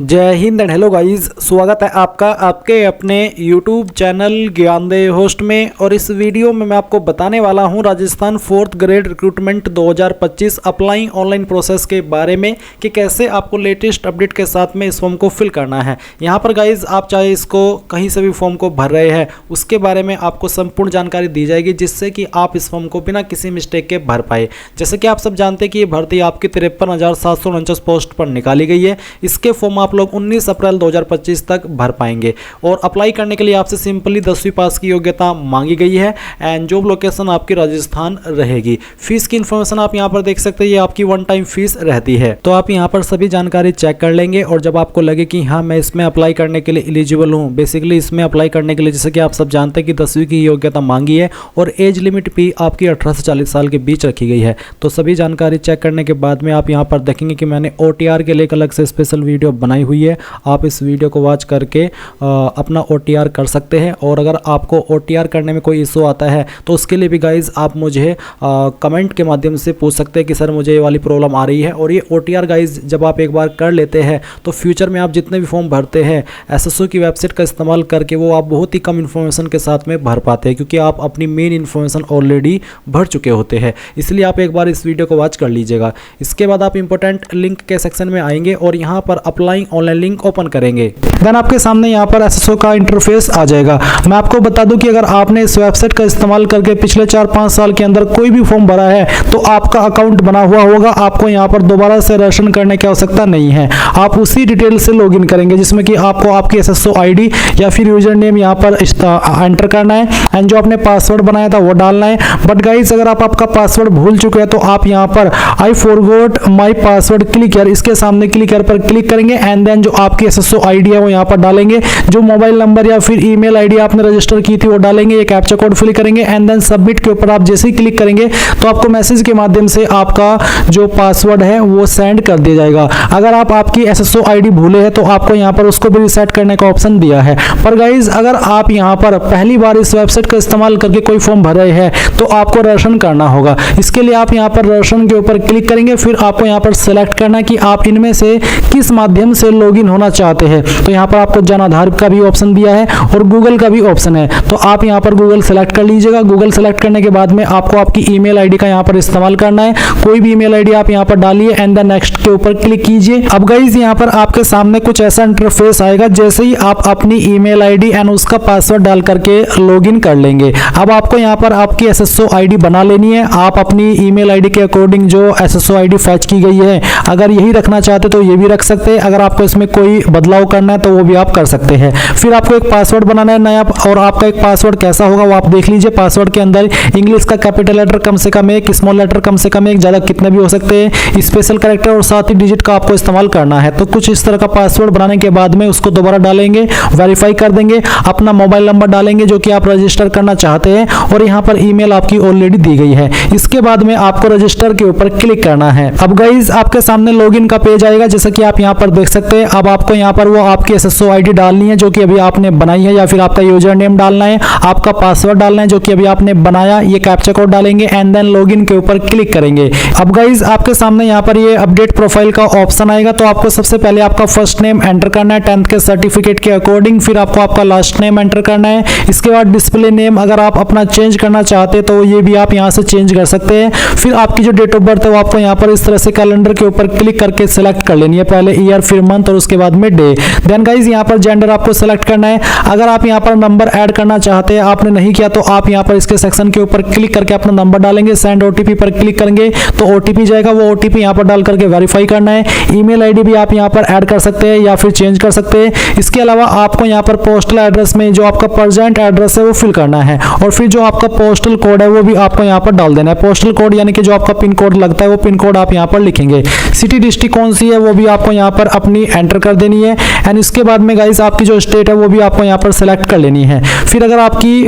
जय Hind and hello guys, स्वागत है आपका आपके अपने YouTube चैनल ज्ञानदेव होस्ट में। और इस वीडियो में मैं आपको बताने वाला हूं Rajasthan 4th grade recruitment 2025 apply online process के बारे में कि कैसे आपको लेटेस्ट अपडेट के साथ में इस फॉर्म को फिल करना है। यहां पर गाइस आप चाहे इसको कहीं से भी फॉर्म को भर रहे हैं उसके बारे में आपको संपूर्ण जानकारी दी जाएगी, जिससे कि आप इस फॉर्म को बिना किसी मिस्टेक के भर पाए। जैसे कि आप सब जानते हैं कि ये भर्ती आपकी 53,749 पोस्ट पर निकाली गई है। इसके फॉर्म आप लोग 19 अप्रैल 2025 तक भर पाएंगे। और अप्लाई करने के लिए आपसे सिंपली 10वीं पास की योग्यता मांगी गई है एंड जॉब लोकेशन आपकी राजस्थान रहेगी। फीस की इंफॉर्मेशन आप यहां पर देख सकते हैं, ये आपकी वन टाइम फीस रहती है। तो आप यहां पर सभी जानकारी चेक कर लेंगे और जब आपको लगे कि हाँ मैं इसमें अप्लाई करने के लिए एलिजिबल हूँ, बेसिकली इसमें अप्लाई करने के लिए जैसे कि आप सब जानते हैं कि 10वीं की योग्यता मांगी है और एज लिमिट भी आपकी 18 से 40 साल के बीच रखी गई है। तो सभी जानकारी चेक करने के बाद में आप यहाँ पर देखेंगे कि मैंने OTR के लिए एक अलग से स्पेशल वीडियो बनाई हुई है। आप इस वीडियो को वॉच करके अपना OTR कर सकते हैं। और अगर आपको OTR करने में कोई इशू आता है तो उसके लिए भी गाइज आप मुझे कमेंट के माध्यम से पूछ सकते हैं कि सर मुझे ये वाली प्रॉब्लम आ रही है। और ये OTR गाइज जब आप एक बार कर लेते हैं तो फ्यूचर में आप जितने भी फॉर्म भरते हैं SSO की वेबसाइट का इस्तेमाल करके वो आप बहुत ही कम इन्फॉर्मेशन के साथ में भर पाते हैं, क्योंकि आप अपनी मेन इन्फॉर्मेशन ऑलरेडी भर चुके होते हैं। इसलिए आप एक बार इस वीडियो को वॉच कर लीजिएगा। इसके बाद आप इंपॉर्टेंट लिंक के सेक्शन में आएंगे और यहाँ पर अप्लाई ऑनलाइन लिंक ओपन करेंगे। देन आपके सामने यहाँ पर SSO का इंटरफेस आ जाएगा। मैं आपको बता दूं कि अगर आपने इस वेबसाइट का इस्तेमाल करके पिछले 4-5 साल के अंदर कोई भी फॉर्म भरा है तो आपका अकाउंट बना हुआ होगा। आपको यहाँ पर दोबारा से रजिस्ट्रेशन करने की आवश्यकता नहीं है। आप उसी डिटेल से लॉगिन करेंगे जिसमें कि आपको आपकी SSO ID या फिर यूजर नेम यहाँ पर एंटर करना है एंड जो आपने पासवर्ड बनाया था वो डालना है। बट गाइस अगर आप आपका पासवर्ड भूल चुके हैं तो आप यहाँ पर I forgot my password click here, इसके सामने क्लिक हियर पर क्लिक करेंगे एंड देन जो आपकी SSO ID है वो यहाँ पर डालेंगे। जो मोबाइल नंबर या फिर ईमेल ID आपने रजिस्टर की थी वो डालेंगे, ये कैप्चा कोड फिल करेंगे एंड देन सबमिट के ऊपर आप जैसे ही क्लिक करेंगे तो आपको मैसेज के माध्यम से आपका जो पासवर्ड है वो सेंड कर दिया जाएगा। अगर आप आपकी SSO ID भूले हैं तो आपको यहाँ पर उसको भी रिसेट करने का ऑप्शन दिया है। पर गाइज अगर आप यहाँ पर पहली बार इस वेबसाइट का इस्तेमाल करके कोई फॉर्म भर रहे हैं तो आपको रजिस्ट्रेशन करना होगा। इसके लिए आप यहाँ पर रजिस्ट्रेशन के ऊपर क्लिक करेंगे, फिर आपको यहाँ पर सेलेक्ट करना है कि आप इनमें से किस माध्यम से लॉगिन होना चाहते हैं। तो यहाँ पर आपको जन आधार का भी ऑप्शन दिया है और गूगल का भी ऑप्शन है। तो आप यहाँ पर गूगल सेलेक्ट कर लीजिएगा। गूगल सेलेक्ट करने के बाद में आपको आपकी ईमेल ID का यहाँ पर इस्तेमाल करना है। कोई भी ईमेल ID आप यहाँ पर डालिए एंड देन नेक्स्ट के ऊपर क्लिक कीजिए। अब गाइज यहाँ पर आपके सामने कुछ ऐसा इंटरफेस आएगा। जैसे ही आप अपनी ईमेल ID एंड उसका पासवर्ड डाल करके लॉगिन कर लेंगे, अब आपको यहाँ पर आपकी SSO ID बना लेनी है। आप अपनी ईमेल ID के अकॉर्डिंग जो SSO ID फैच की गई है अगर यही रखना चाहते तो ये भी रख सकते हैं। अगर आपको इसमें कोई बदलाव करना है तो वो भी आप कर सकते हैं। फिर आपको एक पासवर्ड बनाना है नया, और आपका एक पासवर्ड कैसा होगा वो आप देख लीजिए। पासवर्ड के अंदर इंग्लिश का कैपिटल लेटर कम से कम एक, स्मॉल लेटर कम से कम एक, ज़्यादा कितने भी हो सकते हैं, स्पेशल कैरेक्टर और साथ ही डिजिट का आपको इस्तेमाल करना है। तो कुछ इस तरह का पासवर्ड बनाने के बाद में उसको दोबारा डालेंगे, वेरीफाई कर देंगे, अपना मोबाइल नंबर डालेंगे जो कि आप रजिस्टर करना चाहते हैं और यहाँ पर ईमेल आपकी ऑलरेडी दी गई है। इसके बाद में आपको रजिस्टर के ऊपर क्लिक करना है। अब गाइज आपके सामने लॉगिन का पेज आएगा जैसा कि आप यहाँ पर देख सकते हैं। अब आपको यहाँ पर वो आपकी SSO ID डालनी है जो कि अभी आपने बनाई है, या फिर आपका यूजर नेम डालना है, आपका पासवर्ड डालना है जो कि अभी आपने बनाया, ये कैप्चा कोड डालेंगे एंड देन लॉगिन के ऊपर क्लिक करेंगे। अब गाइज आपके सामने यहाँ पर ये अपडेट प्रोफाइल का ऑप्शन आएगा। तो आपको सबसे पहले आपका फर्स्ट नेम एंटर करना है 10th के सर्टिफिकेट के अकॉर्डिंग, फिर आपको आपका लास्ट नेम एंटर करना है। इसके बाद डिस्प्ले नेम अगर आप अपना चेंज करना चाहते हैं तो ये भी आप यहाँ से चेंज कर सकते हैं। फिर आपकी जो डेट ऑफ बर्थ है वो आपको यहाँ पर इस तरह से कैलेंडर के ऊपर क्लिक करके सिलेक्ट कर लेनी है, पहले ईयर फिर मंथ और उसके बाद में डे। देन गाइज यहाँ पर जेंडर आपको सेलेक्ट करना है। अगर आप यहाँ पर नंबर ऐड करना चाहते हैं, आपने नहीं किया तो आप यहाँ पर इसके सेक्शन के ऊपर क्लिक करके अपना नंबर डालेंगे, सेंड OTP पर क्लिक करेंगे तो OTP जाएगा, वो OTP यहाँ पर डाल करके वेरीफाई करना है। ईमेल ID भी आप यहाँ पर ऐड कर सकते हैं या फिर चेंज कर सकते हैं। इसके अलावा आपको यहाँ पर पोस्टल एड्रेस में जो आपका प्रेजेंट एड्रेस है वो फिल करना है और फिर जो आपका पोस्टल कोड है वो भी आपको यहाँ पर डाल देना है। पोस्टल कोड यानी कि जो आपका पिन कोड लगता है वो पिन कोड आप यहाँ पर लिखेंगे। सिटी डिस्ट्रिक्ट कौन सी है वो भी आपको यहाँ पर अपनी एंटर कर देनी है एंड उसके बाद में गाइस आपकी जो स्टेट है वो भी आपको यहाँ पर सेलेक्ट कर लेनी है। फिर अगर आपकी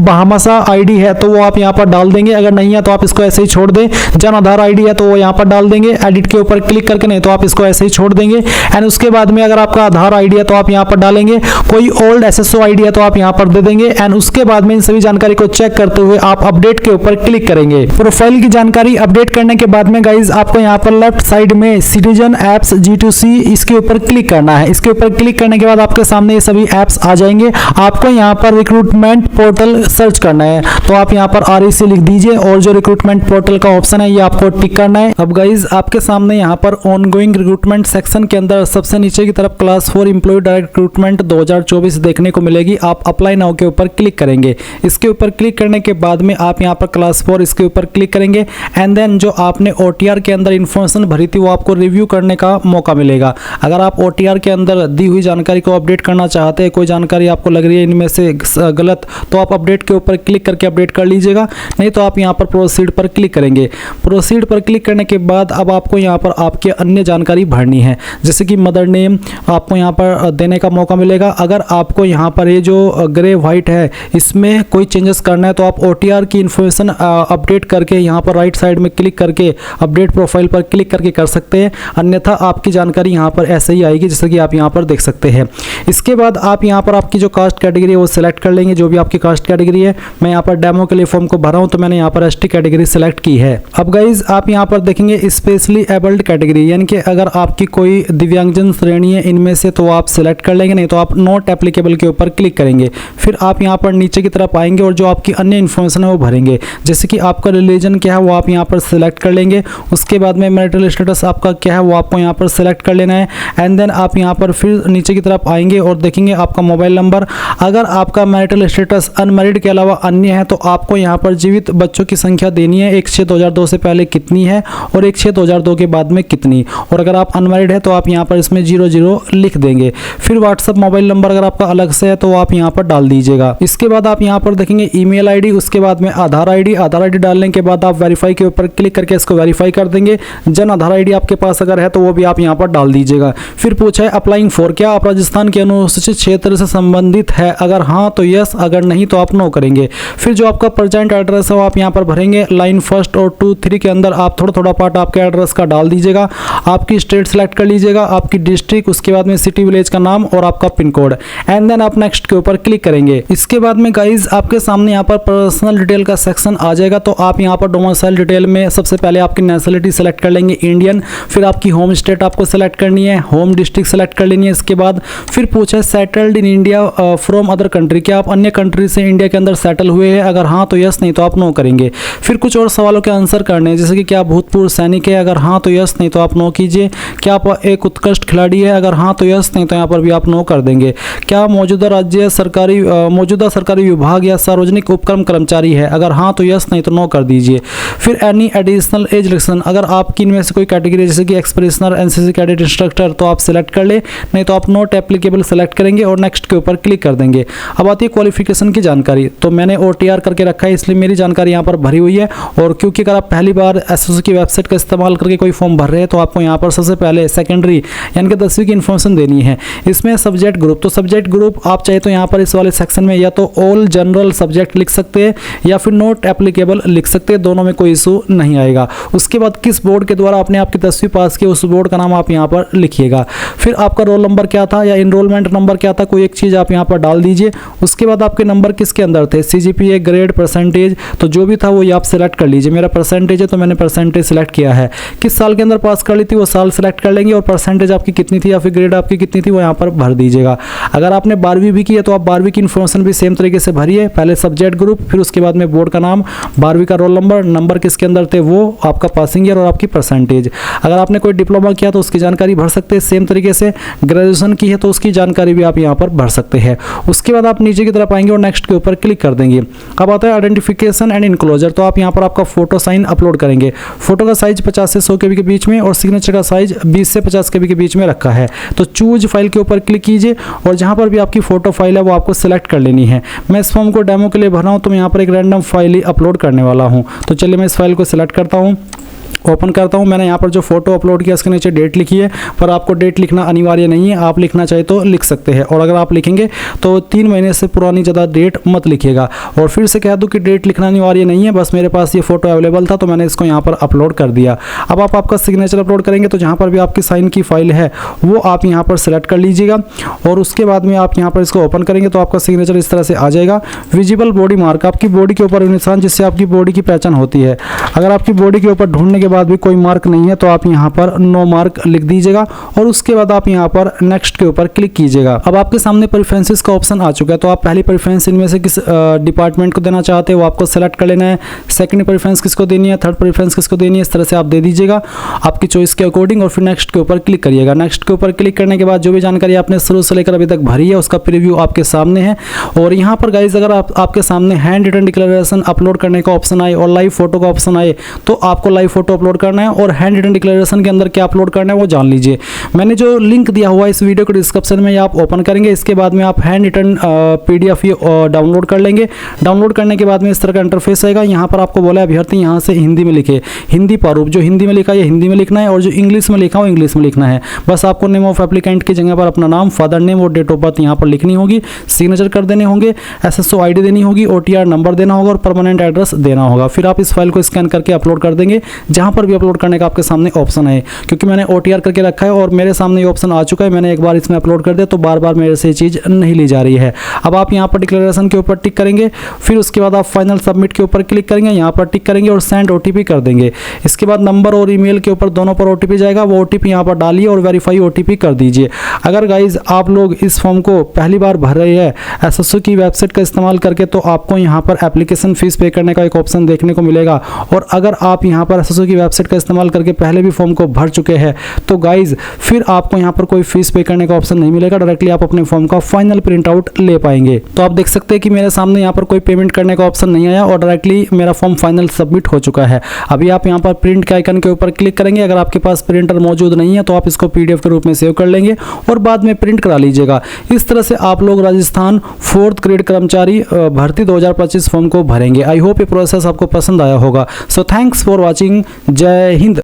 बहामासा आईडी है तो वो आप यहाँ पर डाल देंगे, अगर नहीं है तो आप इसको ऐसे ही छोड़ दें। जन आधार आईडी है तो वो यहाँ पर डाल देंगे, एडिट के ऊपर क्लिक करके, नहीं तो आप इसको ऐसे ही छोड़ देंगे। एंड उसके बाद में अगर आपका आधार आईडी है तो आप यहाँ पर डालेंगे, कोई ओल्ड एसएसओ आईडी है तो आप यहाँ पर दे देंगे। एंड उसके बाद में इन सभी जानकारी को चेक करते हुए आप अपडेट के ऊपर क्लिक करेंगे। प्रोफाइल की जानकारी अपडेट करने के बाद में गाइज आपको यहाँ पर लेफ्ट साइड में सिटीजन एप्स G2C इसके ऊपर क्लिक करना है। इसके ऊपर क्लिक करने के बाद आपके सामने ये सभी एप्स आ जाएंगे। आपको यहाँ पर रिक्रूटमेंट पोर्टल सर्च करना है, तो आप यहाँ पर REC लिख दीजिए और जो रिक्रूटमेंट पोर्टल का ऑप्शन है ये आपको टिक करना है। अब गाइज आपके सामने यहाँ पर ऑनगोइंग रिक्रूटमेंट सेक्शन के अंदर सबसे नीचे की तरफ क्लास 4 एम्प्लॉय डायरेक्ट रिक्रूटमेंट 2024 देखने को मिलेगी। आप अप्लाई नाउ के ऊपर क्लिक करेंगे। इसके ऊपर क्लिक करने के बाद में आप यहाँ पर क्लास 4 इसके ऊपर क्लिक करेंगे। एंड देन जो आपने OTR के अंदर इन्फॉर्मेशन भरी थी वो आपको रिव्यू करने का मौका मिलेगा। अगर आप OTR के अंदर दी हुई जानकारी को अपडेट करना चाहते हैं, कोई जानकारी आपको लग रही है इनमें से गलत, तो आप अपडेट के ऊपर क्लिक करके अपडेट कर लीजिएगा, नहीं तो आप यहाँ पर प्रोसीड पर क्लिक करेंगे। प्रोसीड पर क्लिक करने के बाद अब आपको यहाँ पर आपके अन्य जानकारी भरनी है, जैसे कि मदर नेम आपको यहाँ पर देने का मौका मिलेगा। अगर आपको यहाँ पर ये जो ग्रे वाइट है इसमें कोई चेंजेस करना है तो आप OTR की इन्फॉर्मेशन अपडेट करके यहाँ पर राइट साइड में क्लिक करके अपडेट प्रोफाइल पर क्लिक करके कर सकते हैं, अन्यथा आपकी जानकारी यहाँ पर ऐसे ही आएगी जैसे कि आप यहाँ पर देख सकते हैं। इसके बाद आप यहाँ पर आपकी जो कास्ट कैटेगरी है वो सिलेक्ट कर लेंगे, जो भी आपकी कास्ट कैटेगरी है। मैं यहाँ पर डेमो के लिए फॉर्म को भरा हूँ तो मैंने यहाँ पर ST कैटेगरी सिलेक्ट की है। अब गाइज आप यहाँ पर देखेंगे स्पेशली एबल्ड कैटेगरी, यानी कि अगर आपकी कोई दिव्यांगजन श्रेणी है इनमें से तो आप सिलेक्ट कर लेंगे, नहीं तो आप नॉट एप्लीकेबल के ऊपर क्लिक करेंगे। फिर आप यहाँ पर नीचे की तरफ आएंगे और जो आपकी अन्य इन्फॉर्मेशन है वो भरेंगे, जैसे कि आपका रिलीजन क्या है वो आप यहाँ पर सिलेक्ट कर लेंगे। उसके बाद में मैरिटल स्टेटस आपका क्या है वो आपको यहाँ पर सिलेक्ट कर लेना है। एंड देन आप यहाँ पर फिर नीचे की तरफ आएंगे और देखेंगे आपका मोबाइल नंबर। अगर आपका मैरिटल स्टेटस अनमैरिड के अलावा अन्य है तो आपको यहाँ पर जीवित बच्चों की संख्या देनी है, 1/6/2002 से पहले कितनी है और 1/6/2002 के बाद में कितनी। और अगर आप अनमैरिड है तो आप यहाँ पर इसमें 00 लिख देंगे। फिर व्हाट्सअप मोबाइल नंबर अगर आपका अलग से है तो आप यहाँ पर डाल दीजिएगा। इसके बाद आप यहाँ पर देखेंगे ईमेल आईडी, उसके बाद में आधार आईडी डालने के बाद आप वेरीफाई के ऊपर क्लिक करके इसको वेरीफाई कर देंगे। जन आधार आईडी आपके पास अगर है तो वो भी आप यहाँ पर डाल दीजिएगा। फिर पूछा है अप्लाइंग फॉर, क्या आप राजस्थान के अनुसूचित क्षेत्र से संबंधित है, अगर हाँ तो यस, अगर नहीं तो आप नो करेंगे। फिर जो आपका प्रेजेंट एड्रेस है वो आप यहाँ पर भरेंगे। लाइन 1 और 2, 3 के अंदर आप थोड़ा पार्ट आपके एड्रेस का डाल दीजिएगा। आपकी स्टेट सेलेक्ट कर लीजिएगा, आपकी डिस्ट्रिक्ट, उसके बाद में सिटी विलेज का नाम और आपका पिन कोड। एंड देन आप नेक्स्ट के ऊपर क्लिक करेंगे। इसके बाद में गाइज आपके सामने यहाँ पर पर्सनल डिटेल का सेक्शन आ जाएगा, तो आप यहाँ पर डोमिसाइल डिटेल में सबसे पहले आपकी नेशनलिटी सेलेक्ट कर लेंगे इंडियन। फिर आपकी होम स्टेट आपको सेलेक्ट करनी है, होम डिस्ट्रिक्ट सेलेक्ट कर लेनी है। इसके बाद फिर पूछा है settled in India from other country, क्या आप अन्य कंट्री से इंडिया के अंदर सेटल हुए हैं, अगर हाँ तो यस, नहीं तो आप नो करेंगे। फिर कुछ और सवालों के आंसर करने हैं, जैसे कि क्या भूतपूर्व सैनिक है, अगर हाँ तो यस, नहीं तो आप नो कीजिए। क्या आप एक उत्कृष्ट खिलाड़ी है, अगर हाँ तो यस, नहीं तो यहाँ पर भी आप नो कर देंगे। क्या मौजूदा सरकारी विभाग या सार्वजनिक उपक्रम कर्मचारी है, अगर हाँ तो यस, नहीं तो नो कर दीजिए। फिर एनी एडिशनल एज रिस्ट्रिक्शन, अगर आपकी इनमें से कोई कैटेगरी जैसे कि एक्सप्रेशनर, एनसीसी कैडेट, इंस्ट्रक्टर, तो आप सिलेक्ट कर ले, नहीं तो आप नॉट एप्लीकेबल सेलेक्ट करेंगे और नेक्स्ट के ऊपर क्लिक कर देंगे। अब आती है क्वालिफिकेशन की जानकारी, तो मैंने OTR करके रखा है इसलिए मेरी जानकारी यहाँ पर भरी हुई है। और क्योंकि अगर आप पहली बार एसएससी की वेबसाइट का इस्तेमाल करके कोई फॉर्म भर रहे हैं तो आपको यहाँ पर सबसे पहले सेकेंडरी यानी कि 10वीं की इन्फॉर्मेशन देनी है। इसमें सब्जेक्ट ग्रुप, तो सब्जेक्ट ग्रुप आप चाहे तो यहाँ पर इस वाले सेक्शन में या तो ऑल जनरल सब्जेक्ट लिख सकते हैं या फिर नॉट एप्लीकेबल लिख सकते हैं, दोनों में कोई इशू नहीं आएगा। उसके बाद किस बोर्ड के द्वारा आपने आपकी 10वीं पास की उस बोर्ड का नाम आप यहाँ पर लिखिएगा। फिर आपका रोल नंबर क्या था या इनरोलमेंट नंबर क्या था, कोई एक चीज़ आप यहाँ पर डाल दीजिए। उसके बाद आपके नंबर किसके अंदर थे, CGPA, ग्रेड, परसेंटेज, तो जो भी था वो आप सिलेक्ट कर लीजिए। मेरा परसेंटेज है तो मैंने परसेंटेज सिलेक्ट किया है। किस साल के अंदर पास कर ली थी वो साल सिलेक्ट कर लेंगे और परसेंटेज आपकी कितनी थी या फिर ग्रेड आपकी कितनी थी वो यहाँ पर भर दीजिएगा। अगर आपने 12वीं भी की है तो आप 12वीं की इन्फॉर्मेशन भी सेम तरीके से भरिए, पहले सब्जेक्ट ग्रुप, फिर उसके बाद में बोर्ड का नाम, 12वीं का रोल नंबर किसके अंदर थे वो, आपका पासिंग ईयर और आपकी परसेंटेज। अगर आपने कोई डिप्लोमा किया तो उसकी जानकारी भर सकते हैं सेम तरीके से, ग्रेजुएशन की है तो उसकी जानकारी भी आप यहाँ पर भर सकते हैं। उसके बाद आप नीचे की तरफ आएंगे और नेक्स्ट के ऊपर क्लिक कर देंगे। अब आता है आइडेंटिफिकेशन एंड इनक्लोजर, तो आप यहाँ पर आपका फोटो साइन अपलोड करेंगे। फोटो का साइज 50 से 100 KB के बीच में और सिग्नेचर का साइज 20 से 50 KB के बीच में रखा है। तो चूज फाइल के ऊपर क्लिक कीजिए और जहाँ पर भी आपकी फोटो फाइल है वो आपको सिलेक्ट कर लेनी है। मैं इस फॉर्म को डेमो के लिए भर रहा हूँ तो मैं यहाँ पर एक रैंडम फाइल ही अपलोड करने वाला हूँ। तो चलिए मैं इस फाइल को सिलेक्ट करता हूँ। ओपन करता हूँ। मैंने यहाँ पर जो फोटो अपलोड किया इसके नीचे डेट लिखी है, पर आपको डेट लिखना अनिवार्य नहीं है, आप लिखना चाहे तो लिख सकते हैं। और अगर आप लिखेंगे तो 3 महीने से पुरानी ज़्यादा डेट मत लिखिएगा। और फिर से कह दूँ कि डेट लिखना अनिवार्य नहीं है, बस मेरे पास ये फोटो अवेलेबल था तो मैंने इसको यहाँ पर अपलोड कर दिया। अब आप आपका सिग्नेचर अपलोड करेंगे तो जहाँ पर भी आपकी साइन की फाइल है वो आप यहाँ पर सेलेक्ट कर लीजिएगा। और उसके बाद में आप यहाँ पर इसको ओपन करेंगे तो आपका सिग्नेचर इस तरह से आ जाएगा। विजिबल बॉडी मार्क, आपकी बॉडी के ऊपर निशान जिससे आपकी बॉडी की पहचान होती है। अगर आपकी बॉडी के ऊपर ढूंढने के बाद भी कोई मार्क नहीं है तो आप यहाँ पर नो मार्क लिख दीजिएगा और उसके बाद आप यहाँ पर नेक्स्ट के ऊपर क्लिक कीजिएगा। अब आपके सामने प्रेफरेंसेस का ऑप्शन आ चुका है, तो आप पहली प्रेफरेंस इनमें से किस डिपार्टमेंट को देना चाहते हैं वो आपको सेलेक्ट कर लेना है। सेकंड प्रेफरेंस किसको देनी है, थर्ड प्रेफरेंस किसको देनी है, इस तरह से आप दे दीजिएगा आपकी चॉइस के अकॉर्डिंग। और फिर नेक्स्ट के ऊपर क्लिक करिएगा। नेक्स्ट के ऊपर क्लिक करने के बाद जो भी जानकारी आपने शुरू से लेकर अभी तक भरी है उसका प्रीव्यू आपके सामने है। और यहाँ पर गाइज अगर आपके सामने हैंड रिटन डिक्लेरेशन अपलोड करने का ऑप्शन आए और लाइव फोटो का ऑप्शन आए तो आपको लाइव फोटो अपलोड करना है और हैंड रिटन डिक्लेरेशन के अंदर क्या अपलोड करना है वो जान लीजिए। मैंने जो लिंक दिया हुआ है इस वीडियो के डिस्क्रिप्शन में आप ओपन करेंगे, इसके बाद में आप हैंड रिटन PDF ये डाउनलोड कर लेंगे। डाउनलोड करने के बाद में इस तरह का इंटरफेस आएगा। यहाँ पर आपको बोला है अभ्यर्थी यहाँ से हिंदी में लिखे, हिंदी प्रारूप जो हिंदी में लिखा है हिंदी में लिखना है और जो इंग्लिश में लिखा हो इंग्लिश में लिखना है। बस आपको नेम ऑफ एप्लीकेंट की जगह पर अपना नाम, फादर नेम और डेट ऑफ बर्थ यहाँ पर लिखनी होगी, सिग्नेचर कर देने होंगे, SSO ID देनी होगी, OTR नंबर देना होगा और परमानेंट एड्रेस देना होगा। फिर आप इस फाइल को स्कैन करके अपलोड कर देंगे जहाँ पर भी अपलोड करने का आपके सामने ऑप्शन है। क्योंकि मैंने OTR करके रखा है और मेरे सामने ये ऑप्शन आ चुका है, मैंने एक बार इसमें अपलोड कर दिया तो बार बार मेरे से ये चीज़ नहीं ली जा रही है। अब आप यहाँ पर डिक्लेरेशन के ऊपर टिक करेंगे, फिर उसके बाद आप फाइनल सबमिट के ऊपर क्लिक करेंगे, यहाँ पर टिक करेंगे और सेंड OTP कर देंगे। इसके बाद नंबर और ईमेल के ऊपर दोनों पर OTP जाएगा, वो OTP यहाँ पर डालिए और वेरीफाई OTP कर दीजिए। अगर गाइज आप लोग इस फॉर्म को पहली बार भर रहे हैं SSO की वेबसाइट का इस्तेमाल करके तो आपको यहाँ पर एप्लीकेशन फीस पे करने का एक ऑप्शन देखने को मिलेगा। और अगर आप यहाँ पर SSO की वेबसाइट का इस्तेमाल करके पहले भी फॉर्म को भर चुके हैं तो गाइज फिर आपको यहाँ पर कोई फीस पे करने का ऑप्शन नहीं मिलेगा, डायरेक्टली आप अपने फॉर्म का फाइनल प्रिंट आउट ले पाएंगे। तो आप देख सकते हैं कि मेरे सामने यहाँ पर कोई पेमेंट करने का ऑप्शन नहीं आया और डायरेक्टली मेरा फॉर्म फाइनल सबमिट हो चुका है। अभी आप यहाँ पर प्रिंट के आइकन के ऊपर क्लिक करेंगे। अगर आपके पास प्रिंटर मौजूद नहीं है तो आप इसको PDF के रूप में सेव कर लेंगे और बाद में प्रिंट करा लीजिएगा। इस तरह से आप लोग राजस्थान 4th ग्रेड कर्मचारी भर्ती 2025 फॉर्म को भरेंगे। आई होप ये प्रोसेस आपको पसंद आया होगा। So thanks for watching. जय हिंद।